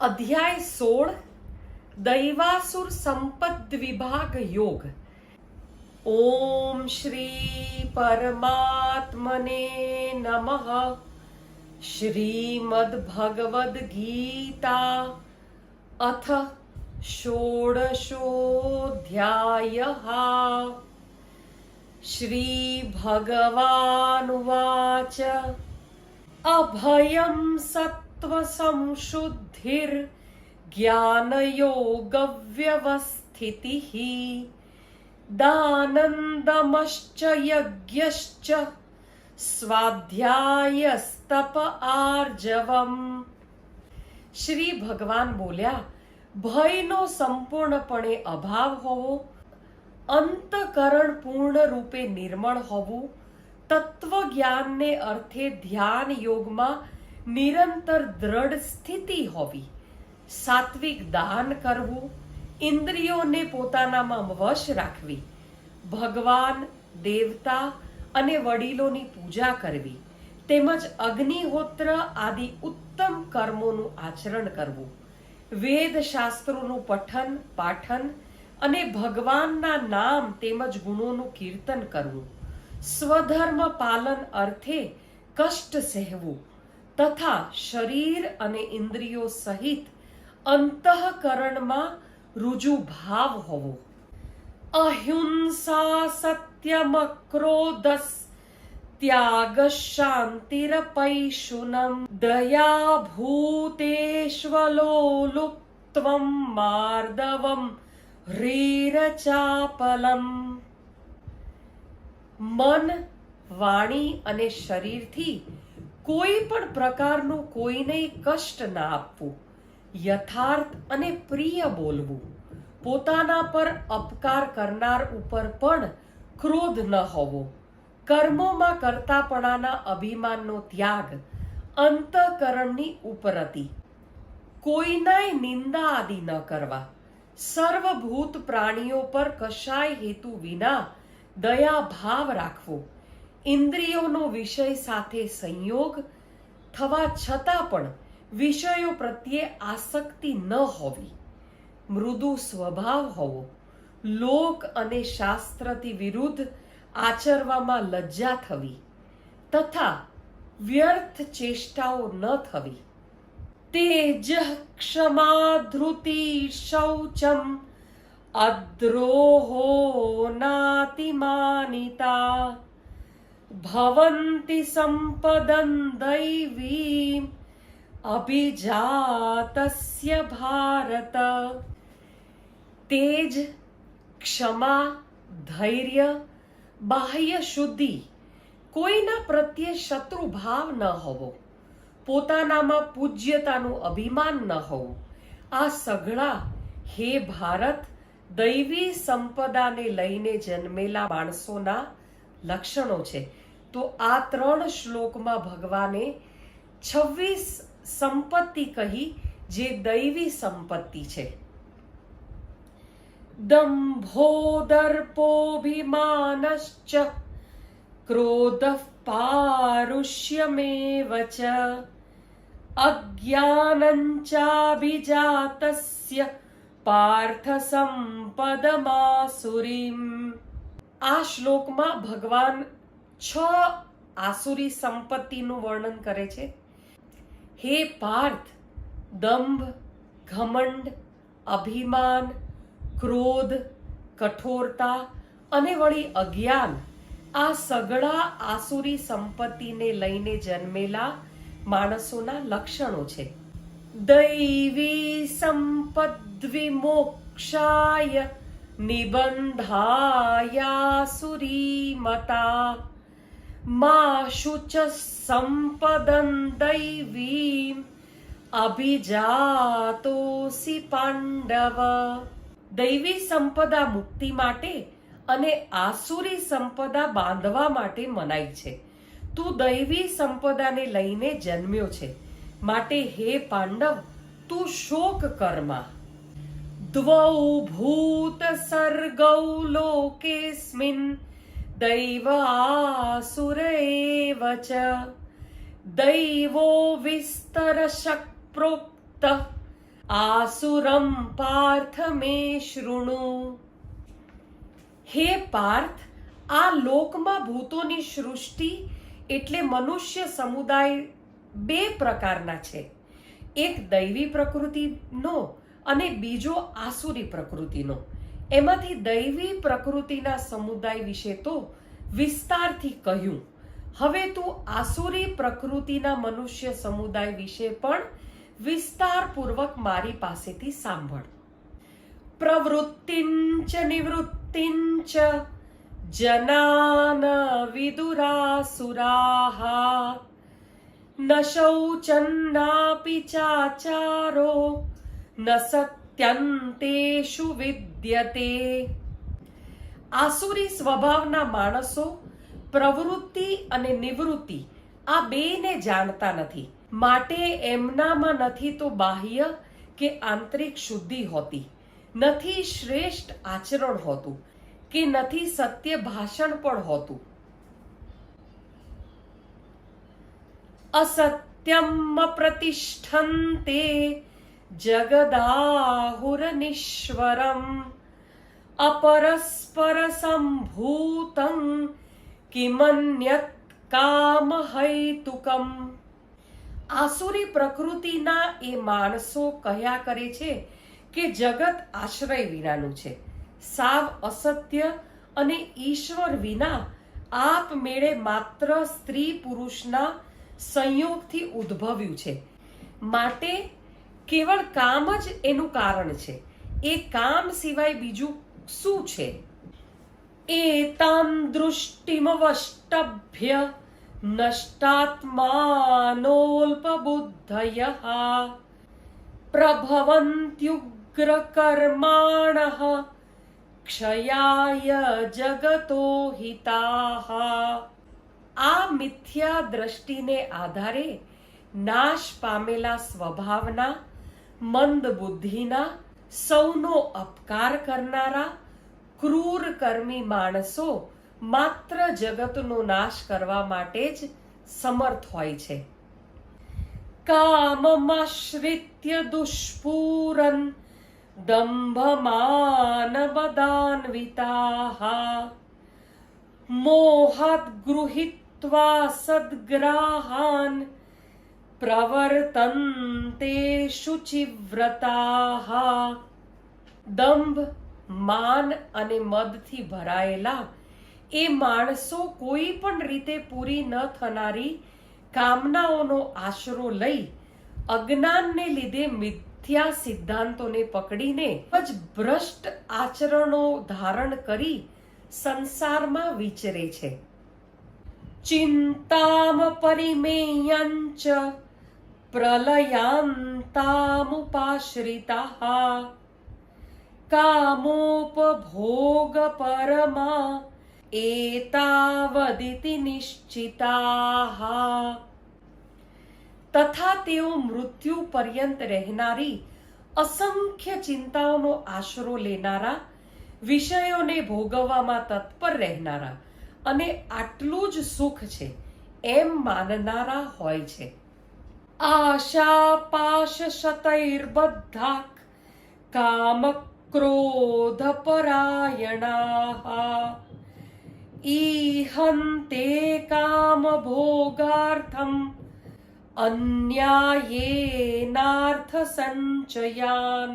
અધ્યાય 16 દૈવાસુર સંપદ વિભાગ યોગ. ઓમ શ્રી પરમાત્મને નમઃ. શ્રીમદ ભગવદ ગીતા અથ ષોડશોऽધ્યાયઃ. શ્રી ભગવાનુવાચ અભયં સત્વસંશુદ્ધિર જ્ઞાનયોગવ્યવસ્થિતિઃ દાનંદમશ્ચ યજ્ઞશ્ચ સ્વાધ્યાયસ્તપ આર્જવમ. શ્રી ભગવાન બોલ્યા, ભયનો સંપૂર્ણપણે અભાવ હોવો, અંતકરણ પૂર્ણ રૂપે નિર્મળ હોવું, તત્વજ્ઞાનને અર્થે ધ્યાન યોગમાં નિરંતર દ્રઢ સ્થિતિ હોવી, સાત્વિક દાન કરવું, ઇન્દ્રિયોને પોતાનામાં વશ રાખવી, ભગવાન, દેવતા અને વડીલોની પૂજા કરવી, તેમજ અગ્નિહોત્ર આદિ ઉત્તમ કર્મોનું આચરણ કરવું, વેદ શાસ્ત્રોનું પઠન પાઠન અને ભગવાનના નામ તેમજ ગુણોનું કીર્તન કરવું, સ્વધર્મ પાલન અર્થે કષ્ટ સહેવું તથા શરીર અને ઇન્દ્રિયો સહિત અંતઃકરણમાં રુજુ ભાવ હોવો, અહિંસા સત્યમક્રોધસ ત્યાગ શાંતિરપૈશુનમ દયા ભૂતેષ્વલોલુપ્ત્વમ માર્દવમ હ્રીરચાપલમ. મન, વાણી અને શરીરથી કોઈ પણ પ્રકારનું કોઈને કષ્ટ ના આપવું, યથાર્થ અને પ્રિય બોલવું, પોતાના પર અપકાર કરનાર ઉપર પણ ક્રોધ ન હોવો, કર્મોમાં કરતાપણાના અભિમાનનો ત્યાગ, અંતઃકરણની ઉપરતી, કોઈનાય નિંદા આદિ ન કરવા, સર્વભૂત પ્રાણીઓ પર કશાય હેતુ વિના દયા ભાવ રાખવો, ઇન્દ્રિયોનો વિષય સાથે સંયોગ થવા છતાં પણ વિષયો પ્રત્યે આસક્તિ ન હોવી, મૃદુ સ્વભાવ હોવો, લોક અને શાસ્ત્રથી વિરુદ્ધ આચરવામાં લજ્જા થવી તથા વ્યર્થ ચેષ્ટાઓ ન થવી, તેજ ક્ષમા ધૃતિ શૌચમ અદ્રોહો નાતિમાનિતા ભવન્તિ સંપદં દૈવીમ અભિજાતસ્ય ભારત. તેજ, ક્ષમા, ધૈર્ય, બાહ્ય શુદ્ધિ, કોઈના પ્રત્યે શત્રુભાવ ન હોવો, પોતાનામાં પૂજ્યતાનું અભિમાન ન હોવું, આ સઘળા હે ભારત દૈવી સંપદાને લઈને જન્મેલા માણસોના લક્ષણો છે. તો આ 3 શ્લોકમાં ભગવાને 26 સંપત્તિ કહી જે દૈવી સંપત્તિ છે. દંભો દર્પોભિમાનશ્ચ ક્રોધઃ પારુષ્યમેવ ચ અજ્ઞાનંચાભિજાતસ્ય પાર્થ સંપદમાસુરીમ. આ શ્લોકમાં ભગવાન 6 આસુરી સંપત્તિનું વર્ણન કરે છે. હે પાર્થ, દંભ, ઘમંડ, અભિમાન, ક્રોધ, કઠોરતા અને વળી અજ્ઞાન, આ સઘળા આસુરી સંપત્તિને લઈને જન્મેલા માણસોના લક્ષણો છે. દૈવી સંપદ વિમોક્ષાય નિબંધાયાસુરી મતા મા શુચ સંપદં દૈવીમ અભિજાતોસી પાંડવ. દૈવી સંપદા મુક્તિ માટે અને આસુરી સંપદા બાંધવા માટે મનાઈ છે. તું દૈવી સંપદાને લઈને જન્મ્યો છે, માટે હે પાંડવ તું શોક કરમાં. દ્વૌ ભૂત સર્ગૌ લોકેસ્મિન દૈવ આસુર એવ ચ દૈવો વિસ્તરશક પ્રોક્ત આસુરમ પાર્થ મે શૃણુ. હે પાર્થ, આ લોકમાં ભૂતોની સૃષ્ટિ એટલે મનુષ્ય સમુદાય બે પ્રકારના છે. એક દૈવી પ્રકૃતિનો અને બીજો આસુરી પ્રકૃતિનો. એમાંથી દૈવી પ્રકૃતિના સમુદાય વિશે તો વિસ્તારથી કહ્યું. હવે તું આસુરી પ્રકૃતિના મનુષ્ય સમુદાય વિશે પણ વિસ્તારપૂર્વક મારી પાસેથી સાંભળ. પ્રવૃત્તિંચ નિવૃત્તિંચ જનાન વિદુરાસુરાઃ ન શૌચન્નાપી ચાચારો ન સત્યંતેષુ વિદ્યતે. આસુરી સ્વભાવના માણસો પ્રવૃત્તિ અને નિવૃત્તિ આ બેને જાણતા નથી. માટે એમનામાં નથી તો બાહ્ય કે આંતરિક શુદ્ધિ હોતી, નથી શ્રેષ્ઠ આચરણ હોતું, કે નથી સત્ય ભાષણ પણ હોતું. અસત્યમ પ્રતિષ્ઠન્તે જગદાહુરનિશ્વરમ અપરસ્પર સંભૂતં કિમન્યત કામહૈતુકમ. આસુરી પ્રકૃતિના એ માણસો કહ્યા કરે છે કે જગત આશ્રય વિનાનું છે, સાવ અસત્ય અને ઈશ્વર વિના આપમેળે માત્ર સ્ત્રી પુરુષના સંયોગથી ઉદ્ભવ્યું છે. માટે કેવળ કામ જ એનું કારણ છે. એ કામ સિવાય બીજું શું છે? એતામ દૃષ્ટિમવષ્ટભ્ય નષ્ટાત્માનોલ્પબુદ્ધયઃ પ્રભવન્ત્યુગ્રકર્માણઃ ક્ષયાય જગતો હિતાઃ. આ મિથ્યા દ્રષ્ટિને આધારે નાશ પામેલા સ્વભાવના, મંદ બુદ્ધિના, સૌનો અપકાર કરનારા, ક્રૂર કર્મી માણસો માત્ર જગતનો નાશ કરવા માટે જ સમર્થ હોય છે. કામમાશ્રિત્ય દુષ્પૂરન દંભમાનમદાન્વિતાઃ મોહાદ ગૃહીત્વા સદ્ગ્રાહાન પ્રવર્તન્તે શુચિવ્રતાઃ. દંભ, માન અને મદથી ભરાયેલા એ માણસો કોઈ પણ રીતે પૂરી ન થનારી કામનાઓનો આશરો લઈ અજ્ઞાનને લીધે મિથ્યા સિદ્ધાંતોને પકડીને જ ભ્રષ્ટ આચરણો ધારણ કરી સંસારમાં વિચરે છે. ચિંતામ પરિમેયંચ પ્રલયાંતામુપાશ્રિતાઃ કામોપભોગ પરમા એતાવદિતિ નિશ્ચિતાઃ. તથા તેઓ મૃત્યુ પર્યંત રહેનારી અસંખ્ય ચિંતાઓનો આશરો લેનારા, વિષયોને ભોગવવામાં તત્પર રહેનારા અને આટલું જ સુખ છે એમ માનનારા હોય છે. આશા પાશ શતૈર્બદ્ધા કામ ક્રોધ પરાયણાઃ ઈહન્તે કામ ભોગાર્થમ અન્યાયેનાર્થ સંચયાન.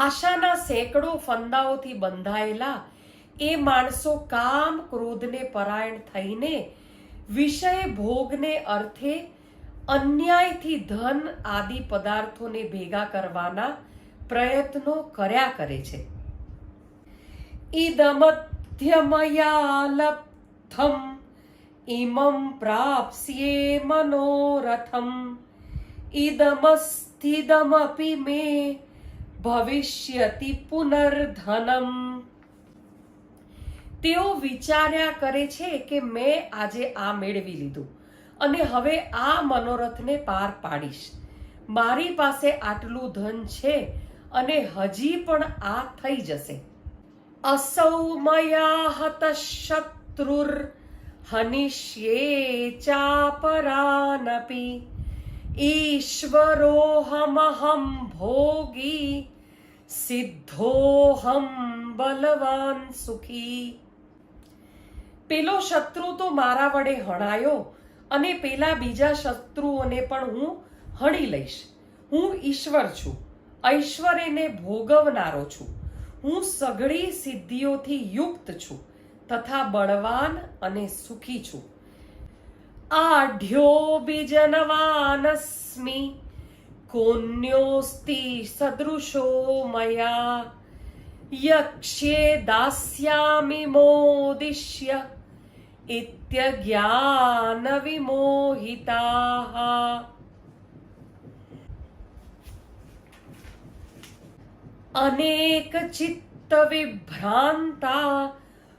આશાના સેંકડો ફંદાઓથી બંધાયેલા એ માણસો કામ ક્રોધને પરાયણ થઈને વિષય ભોગને અર્થે અન્યાયથી ધન આદિ પદાર્થોને ભેગા કરવાના પ્રયત્નો કર્યા કરે છે. ઇદમધ્યમયા લબ્ધમ ઇમં પ્રાપ્સ્યે મનોરથમ ઇદમસ્થિદમપી મે ભવિષ્યતિ પુનર્ધનમ. તેઓ વિચાર્યા કરે છે કે મેં આજે આ મેળવી લીધું અને હવે આ મનોરથને પાર પાડીશ. મારી પાસે આટલું ધન છે અને હજી પણ આ થઈ જશે. અસૌ મયા હત શત્રુર હનિષ્યે ચાપરાનપી ઈશ્વરોહમહં ભોગી સિદ્ધોહમ બલવાન સુખી. પેલો શત્રુ તો મારા વડે હણાયો અને પેલા બીજા શત્રુઓને પણ હું હણી લઈશ. હું ઈશ્વર છું, ઐશ્વર્યને ભોગવનારો છું. હું સઘળી સિદ્ધિઓથી યુક્ત છું તથા બળવાન અને સુખી છું. આઢ્યો બીજનવાનસ્મિ કોન્યોસ્તિ સદૃશો મયા યક્ષ્યે દાસ્યામિ મોદિષ્ય ઇત્યજ્ઞાન વિમોહિતાઃ. અનેક ચિત્ત વિભ્રાંતા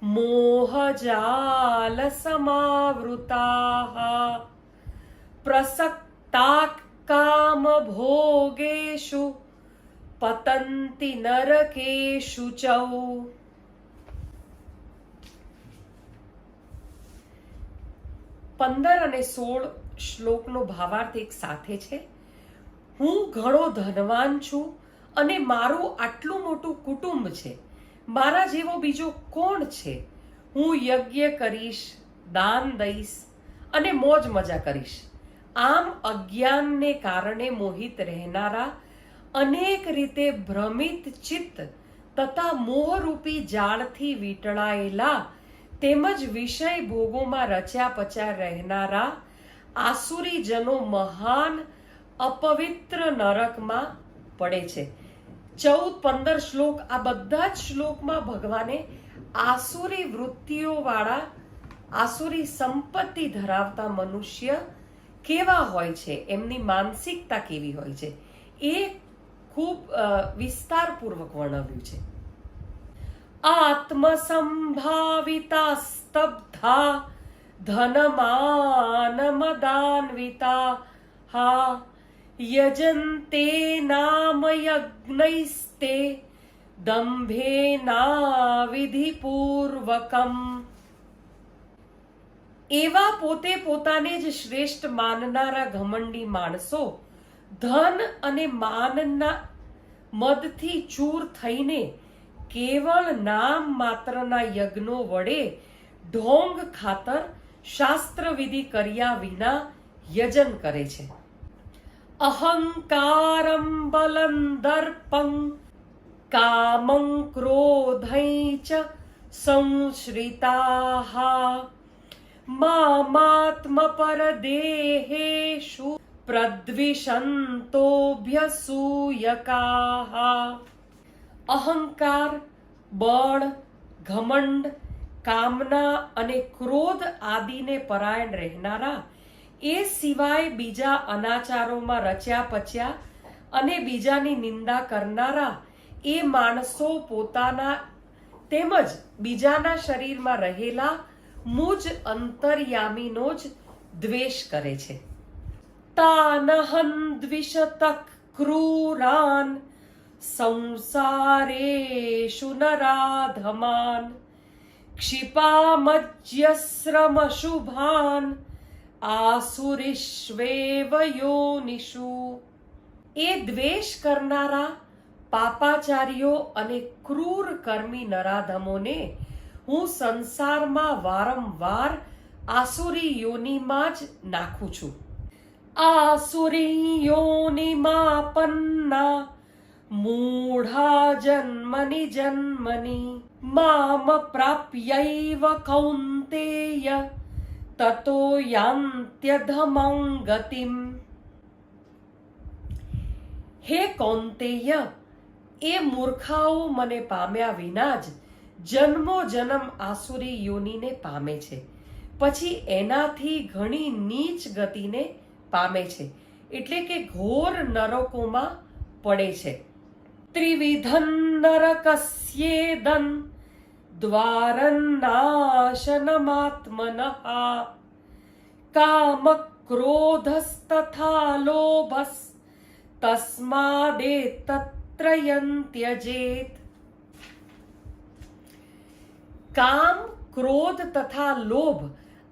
મોહજાલ સમાવૃતાઃ પ્રસક્તા કામ ભોગેષુ પતંતિ નરકેષુ ચ. 15 અને 16 શ્લોકનો ભાવાર્થ એક સાથે છે. હું ઘણો ધનવાન છું અને મારું આટલું મોટું કુટુંબ છે. મારા જેવો બીજો કોણ છે? હું યજ્ઞ કરીશ, દાન દઈશ અને મોજ મજા કરીશ. આમ અજ્ઞાનને કારણે મોહિત રહેનારા, અનેક રીતે ભ્રમિત ચિત્ત તથા મોહરૂપી જાળથી વીંટળાયેલા તેમજ વિષય ભોગોમાં રચ્યા પચ્યા રહેનારા આસુરી જનો મહાન અપવિત્ર નરકમાં પડે છે. 14-15 શ્લોક, આ બધા જ શ્લોકમાં ભગવાને આસુરી વૃત્તિઓવાળા, આસુરી સંપત્તિ ધરાવતા મનુષ્ય કેવા હોય છે, એમની માનસિકતા કેવી હોય છે, એ ખૂબ વિસ્તારપૂર્વક વર્ણવ્યું છે. આત્મસંભાવિતા સ્તબ્ધા ધનમાનમદાન્વિતા હા યજન્તે નામ યજ્ઞૈસ્તે દંભેના વિધિપૂર્વકમ. એવા પોતે પોતાને જ શ્રેષ્ઠ માનનારા ઘમંડી માણસો ધન અને માનના મદથી ચૂર થઈને કેવળ નામ માત્રના યજ્ઞો વડે ઢોંગ ખાતર શાસ્ત્રવિધિ કર્યા વિના યજન કરે છે. અહંકારમ બલં દર્પં કામં ક્રોધં ચ સંશ્રિતાઃ મામાત્મપરદેહેષુ પ્રદ્વિષંતોભ્યસૂયકાઃ. અહંકાર, બળ, ઘમંડ, કામના અને ક્રોધ આદિને પરાયણ રહેનારા, એ સિવાય બીજા અનાચારોમાં રચ્યા પચ્યા અને બીજાની નિંદા કરનારા એ માણસો પોતાના તેમજ બીજાના શરીરમાં રહેલા મુજ અંતર્યામીનો જ દ્વેષ કરે છે. તાનહં દ્વિષતઃ ક્રૂરાન સંસારેષુ નરાધમાન ક્ષિપામજ્યશ્રમશુભાન આસુરીષ્વેવ યોનિષુ. એ દ્વેષ કરનારા પાપાચારીઓ અને ક્રૂર કર્મી નરાધમોને હું સંસારમાં વારંવાર આસુરી યોનિમાં જ નાખું છું. આસુરી યોનિમાપન્ના મૂઢા જન્મની જન્મની મામ પ્રાપ્યૈવ કૌન્તેય તતો યાન્ત્યધમં ગતિમ. હે કૌન્તેય, એ મૂર્ખાઓ મને પામ્યા વિના જ જન્મો જન્મ આસુરી યોનિને પામે છે, પછી એનાથી ઘણી નીચ ગતિને પામે છે, એટલે કે ઘોર નરકોમાં પડે છે. ત્રિવિધં નરકસ્યેદં દ્વારનાશનમાત્મનઃ કામ ક્રોધસ્તથા લોભસ તસ્માદેતત્રયં ત્યજેત. કામ, ક્રોધ તથા લોભ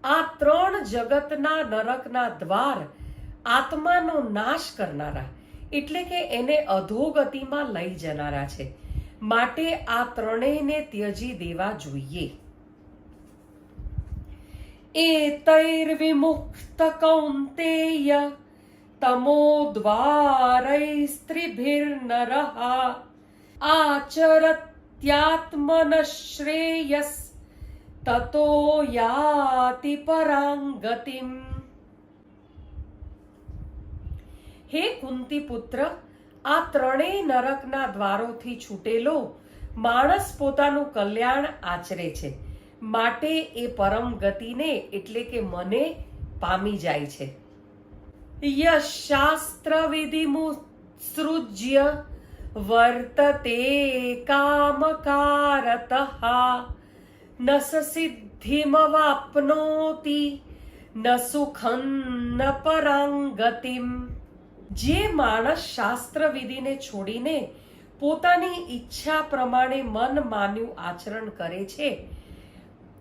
આ ત્રણ જગતના નરકના દ્વાર આત્માનો નાશ કરનારા એટલે કે એને અધોગતિમાં લઈ જનારા છે. માટે આ ત્રણેયને ત્યજી દેવા જોઈએ. એતૈર્વિમુક્ત કૌન્તેય તમોદ્વારૈસ્ત્રિભિર્નરઃ આચરત્યાત્મનશ્રેયસ તતો યાતિ પરાં ગતિમ. હે કુંતી પુત્ર, આ ત્રણેય નરકના દ્વારોથી છૂટેલો માણસ પોતાનું કલ્યાણ આચરે છે. માટે એ પરમ ગતિને એટલે કે મને પામી જાય છે. યશાસ્ત્ર વિધિમુત્સૃજ્ય વર્તતે કામકારતઃ ન સિદ્ધિમવાપ્નોતિ ન સુખં ન પરાં ગતિમ. જે માણસ શાસ્ત્ર વિધિને છોડીને પોતાની ઈચ્છા પ્રમાણે મન માન્યું આચરણ કરે છે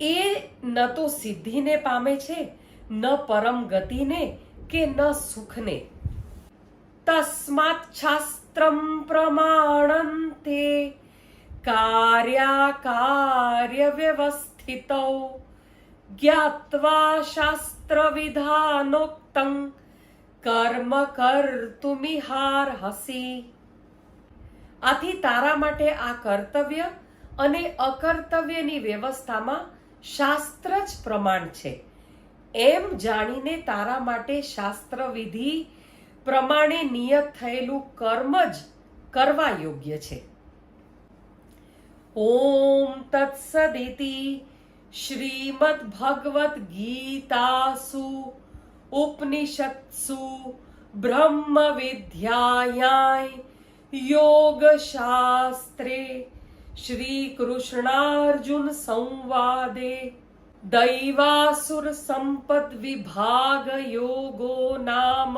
એ ન તો સિદ્ધિને પામે છે, ન પરમ ગતિને કે ન સુખને. તસ્માત શાસ્ત્રમ પ્રમાણંતે કાર્યાકાર્ય વ્યવસ્થિતૌ જ્ઞાત્વા શાસ્ત્ર વિધાનોક્તં કર્મ કર્તુમિહાર્હસી. આથી તારા માટે આ કર્તવ્ય અને અકર્તવ્યની વ્યવસ્થામાં શાસ્ત્ર જ પ્રમાણ છે એમ જાણીને તારા માટે શાસ્ત્ર વિધિ પ્રમાણે નિયત થયેલું કર્મ જ કરવા યોગ્ય છે. ઓમ તત્સદિતિ શ્રીમદ્ ભગવદ્ ગીતાસુ ઉપનિષત્સુ બ્રહ્મ વિદ્યાયાં યોગશાસ્ત્રે શ્રી કૃષ્ણાર્જુન સંવાદે દૈવાસુર સંપદ વિભાગ યોગો નામ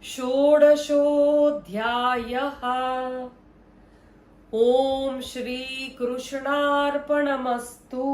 ષોડશોऽધ્યાયઃ. ઓમ શ્રી કૃષ્ણાર્પણમસ્તુ.